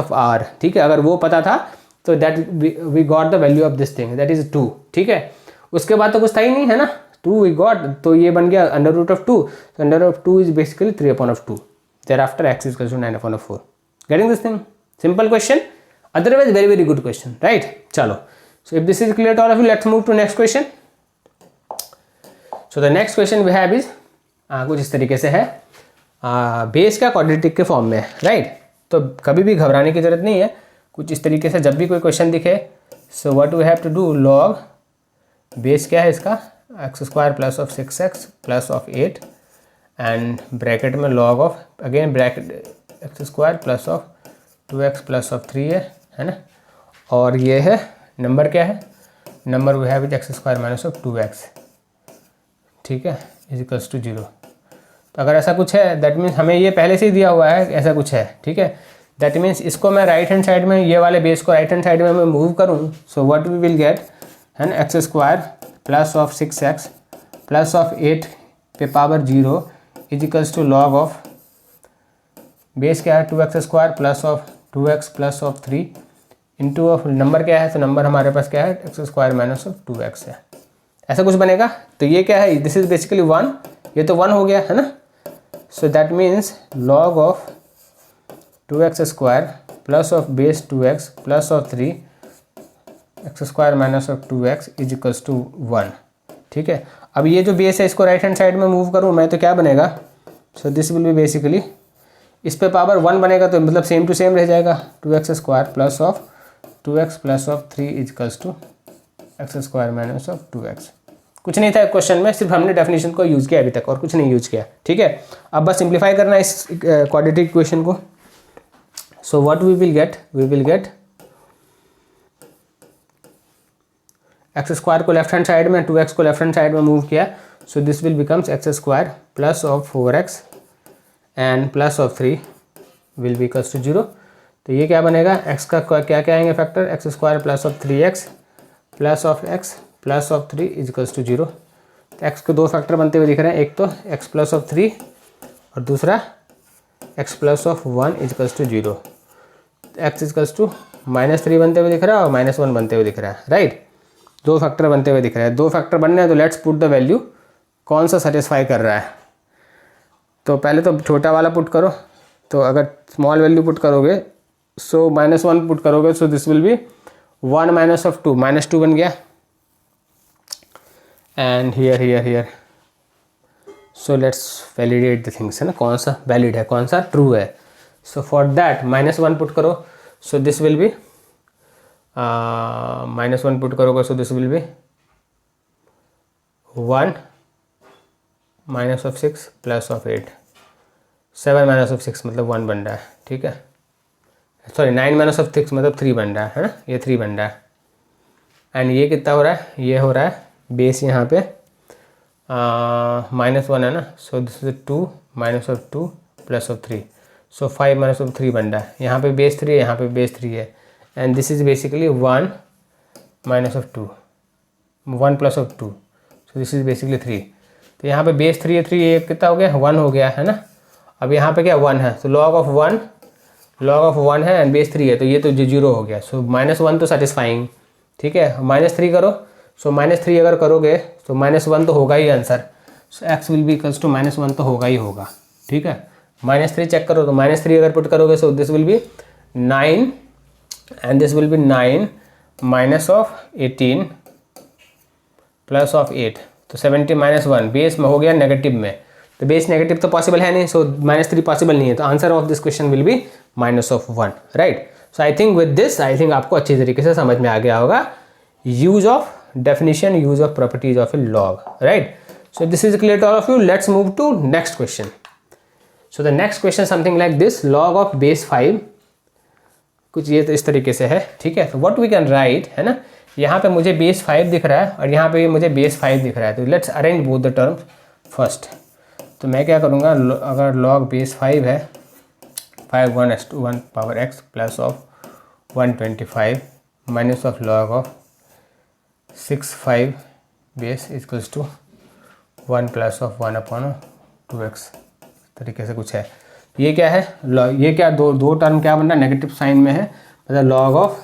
- r), ठीक है। अगर वो पता था तो that we got the value of this thing, that is 2, ठीक है। उसके बाद तो कुछ था ही नहीं, है ना। 2 वी गॉट, तो ये बन गया √2, so √2 is basically 3/2, thereafter x is equal to 9/4। getting this thing, simple question, otherwise very good question, right। चलो, so if this is clear to all of you, let's move to next question। so the next question we have is कुछ इस तरीके से है, base का quadratic के form में, right. तो कभी भी घबराने की जरूरत नहीं है, कुछ इस तरीके से जब भी कोई क्वेश्चन दिखे, so what we have to do, log base क्या है इसका, x² plus of 6x plus of 8 and bracket में log of again bracket x² plus of 2x plus of 3 है ना। और ये है नंबर क्या है, number we have is x² minus of 2x, ठीक है, इज इक्वल्स टू 0। तो अगर ऐसा कुछ है, दैट मीन्स हमें ये पहले से ही दिया हुआ है, ऐसा कुछ है, ठीक है। दैट मीन्स इसको मैं राइट हैंड साइड में, ये वाले बेस को राइट हैंड साइड में मैं मूव करूँ, so what we will get, है ना, x² plus of 6x plus of 8 पे power 0 is equals to log of base क्या है 2x² plus of 2x plus of 3 into of number क्या है, तो नंबर हमारे पास क्या है, x² माइनस ऑफ 2x है। ऐसा कुछ बनेगा। तो ये क्या है, दिस इज बेसिकली 1, ये तो 1 हो गया, है ना। So that means log of 2x² plus of base 2x plus of 3 x² minus of 2x is equals to 1, ठीक है। अब ये जो बेस है इसको राइट हैंड साइड में मूव करूँ मैं, तो क्या बनेगा, so this will be basically, इस पे पावर 1 बनेगा, तो मतलब सेम टू सेम रह जाएगा, 2x² plus of 2x plus of 3 is equals to x² minus of 2x। कुछ नहीं था क्वेश्चन में, सिर्फ हमने डेफिनेशन को यूज़ किया अभी तक, और कुछ नहीं यूज किया, ठीक है। अब बस सिंप्लीफाई करना है इस क्वाड्रेटिक इक्वेशन को। So what we will get x² को लेफ्ट हैंड साइड में, 2x को लेफ्ट हैंड साइड में मूव किया, so this will becomes x² plus of 4x and plus of 3 will B equals to 0। तो ये क्या बनेगा, x का क्या क्या आएंगे factor, x² plus of 3x plus of x plus of 3 is equals to 0। तो x के 2 फैक्टर बनते हुए दिख रहे हैं, एक तो x प्लस ऑफ 3 और दूसरा x plus of 1 is equals to 0। x is equals to -3 बनते हुए दिख रहा है और -1 बनते हुए दिख रहा है, राइट। 2 फैक्टर बनते हुए दिख रहा है, 2 फैक्टर बनने हैं, तो लेट्स पुट द वैल्यू, कौन सा सेटिस्फाई कर रहा है। तो पहले तो छोटा वाला पुट करो, तो अगर स्मॉल वैल्यू पुट करोगे, सो -1 पुट करोगे, so this will be 1 minus of 2, -2 बन गया, and here so let's validate the things, है ना, कौन सा वैलिड है, कौन सा ट्रू है। सो फॉर दैट -1 पुट करो, so this will be -1 put करोगे, so this will be 1 minus of 6 plus of 8, 7 minus of 6 मतलब 1 बन रहा है, ठीक है, सॉरी 9 माइनस ऑफ 6 मतलब 3 बन रहा है ना, ये 3 बन रहा है। एंड ये कितना हो रहा है, ये हो रहा है बेस यहाँ पे -1 है ना, so this is 2 minus of 2 plus of 3, so 5 minus of 3 बन रहा है। यहाँ पे बेस 3 है, यहाँ पे बेस 3 है, and this is basically 1 minus of 2, 1 plus of 2, so this is basically 3। तो यहाँ पे बेस 3 है, 3 ये कितना हो गया, 1 हो गया है ना। अब यहाँ पे क्या 1 है, तो log ऑफ 1 है एंड बेस 3 है, तो ये तो 0 हो गया, सो -1 तो सेटिस्फाइंग, ठीक है। -3 करो, सो -3 अगर करोगे तो -1 तो होगा ही answer, so x will B equals to -1 तो होगा ही होगा, ठीक है। -3 चेक करो, तो -3 अगर पुट करोगे so this will be 9 and this will be 9 minus of 18 plus of 8, तो 70 -1 बेस में हो गया नेगेटिव में, तो बेस नेगेटिव तो पॉसिबल है नहीं, सो -3 पॉसिबल नहीं है, तो answer of this question will be -1, right. So I think with this आपको अच्छी तरीके से समझ में आ गया होगा use of definition, use of properties of a log, right. So this is clear to all of you. Let's move to next question. So the next question something like this, log of base 5, कुछ ये तो इस तरीके से है, ठीक है। तो व्हाट वी कैन राइट, है ना, यहाँ पे मुझे बेस 5 दिख रहा है और यहाँ पे मुझे बेस 5 दिख रहा है, तो let's arrange both the terms first. तो मैं क्या करूँगा, अगर लॉग बेस 5 है 5 1 power x plus of 125 minus of log of 6 5 base equals to 1 plus of 1/2x, तरीके से कुछ है। ये क्या है, ये क्या दो टर्म क्या बन रहा है, नेगेटिव साइन में है, मतलब log of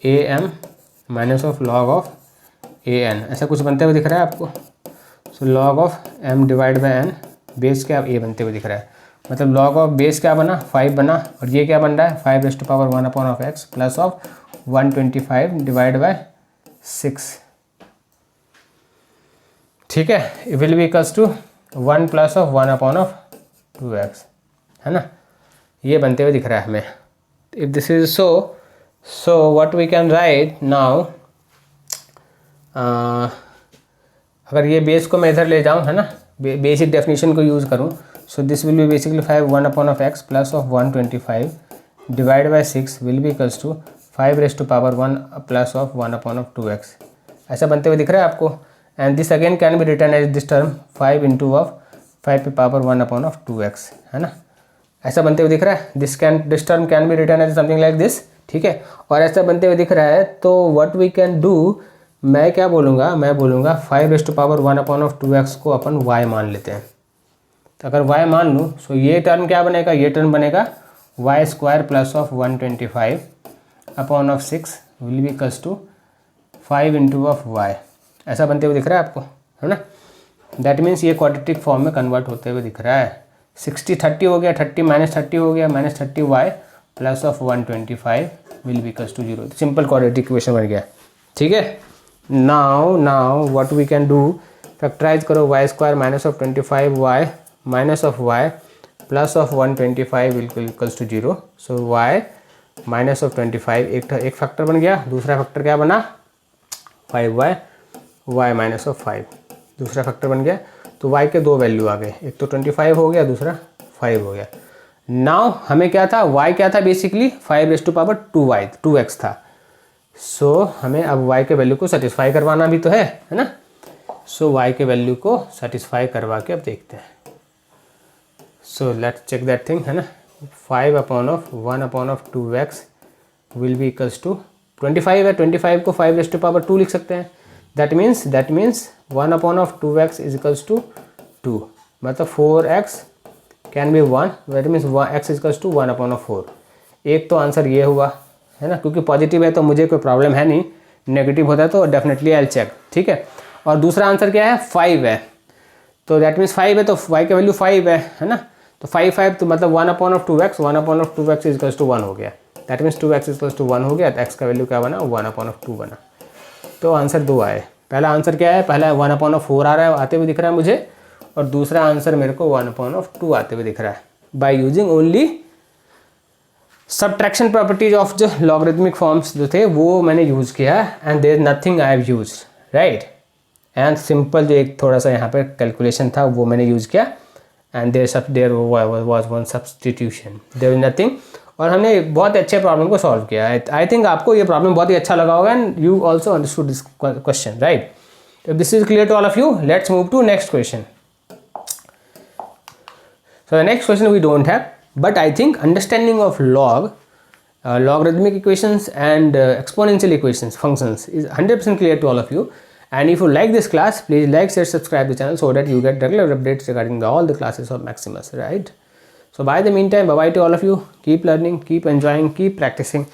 am minus of log of an, ऐसा कुछ बनते हुए दिख रहा है आपको। सो log of m divide by n, base क्या a बनते हुए दिख रहा है, मतलब लॉग ऑफ बेस क्या बना 5 बना, और ये क्या बन रहा है 5⁻1/x plus of 125 divide by 6, ठीक है। It will B equals to 1 plus of 1/2x, है ना, ये बनते हुए दिख रहा है हमें। If this is so what we can write now, अगर ये बेस को मैं इधर ले जाऊँ, है ना, बेसिक डेफिनेशन को यूज़ करूँ, so this will be basically 5 1/x plus of 125 divide by 6 will B equals to 5⁻1 plus of 1/2x, ऐसा बनते हुए दिख रहा है आपको। And this again can be return as this term 5 into of 5⁻1/2x, है ना, ऐसा बनते हुए दिख रहा है। This term can be return as something like this, ठीक है। और ऐसा बनते हुए दिख रहा है, तो व्हाट वी कैन डू, मैं क्या बोलूँगा, मैं बोलूँगा 5⁻1/2x को अपन y मान लेते हैं। तो अगर y मान लूँ, सो ये टर्म क्या बनेगा, ये टर्म बनेगा y² plus of 125/6 will B equals to 5 into of y, ऐसा बनते हुए दिख रहा है आपको, है ना। दैट मीन्स ये क्वाड्रेटिक फॉर्म में कन्वर्ट होते हुए दिख रहा है। 60 30 हो गया, 30 -30 हो गया, -30y प्लस ऑफ 125 विल B equals to 0, simple quadratic equation बन गया, ठीक है। Now what we can do, factorise करो y² minus of 25y minus of y plus of 125 will equals to 0, so y minus of 25 एक फैक्टर बन गया, दूसरा फैक्टर क्या बना 5y, y माइनस ऑफ 5 दूसरा फैक्टर बन गया। तो y के दो वैल्यू आ गए, एक तो 25 हो गया, दूसरा 5 हो गया। नाउ हमें क्या था, y क्या था बेसिकली 5⁻2x था, सो हमें अब y के वैल्यू को सेटिस्फाई करवाना भी तो है ना। सो y के वैल्यू को सेटिस्फाई करवा के अब देखते हैं। So let's check that thing, है ना, 5/1/2x will be equals to 25 है, 25 को 5⁻2 लिख सकते हैं। That means 1/2x is equals to 2, मतलब 4x can be 1, that means x is equals to 1/4। एक तो आंसर ये हुआ, है ना, क्योंकि पॉजिटिव है तो मुझे कोई प्रॉब्लम है नहीं, नेगेटिव होता है तो डेफिनेटली आई विल चेक, ठीक है। और दूसरा आंसर क्या है 5 है, तो दैट मीन्स 5 है तो y का वैल्यू 5 है ना, तो 5 तो मतलब 1/2x इज इक्वल्स टू 1 हो गया, that means 2x is equals to 1 हो गया, तो x का वैल्यू क्या बना 1/2 बना। तो आंसर 2 आए। पहला आंसर क्या है, पहला 1/4 आ रहा है, आते हुए दिख रहा है मुझे, और दूसरा आंसर मेरे को 1/2 आते हुए दिख रहा है, by using only subtraction properties of जो लॉगरिथमिक फॉर्म्स जो थे वो मैंने यूज़ किया, and there is nothing I have used, right. And simple जो एक थोड़ा सा यहाँ पे कैलकुलेशन था वो मैंने यूज़ किया, and there was one substitution, there is nothing, और हमने बहुत अच्छे प्रॉब्लम को सॉल्व किया। आई थिंक आपको ये प्रॉब्लम बहुत ही अच्छा लगा होगा and you also understood this question, right? If this is clear to all of you, let's move to next question. So the next question we don't have, but I think understanding of logarithmic equations and exponential equations functions is 100% clear to all of you. And if you like this class, please like, share, subscribe the channel so that you get regular updates regarding all the classes of Maximus, right? So by the meantime, bye bye to all of you. Keep learning, keep enjoying, keep practicing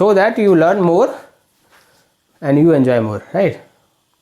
so that you learn more and you enjoy more, right?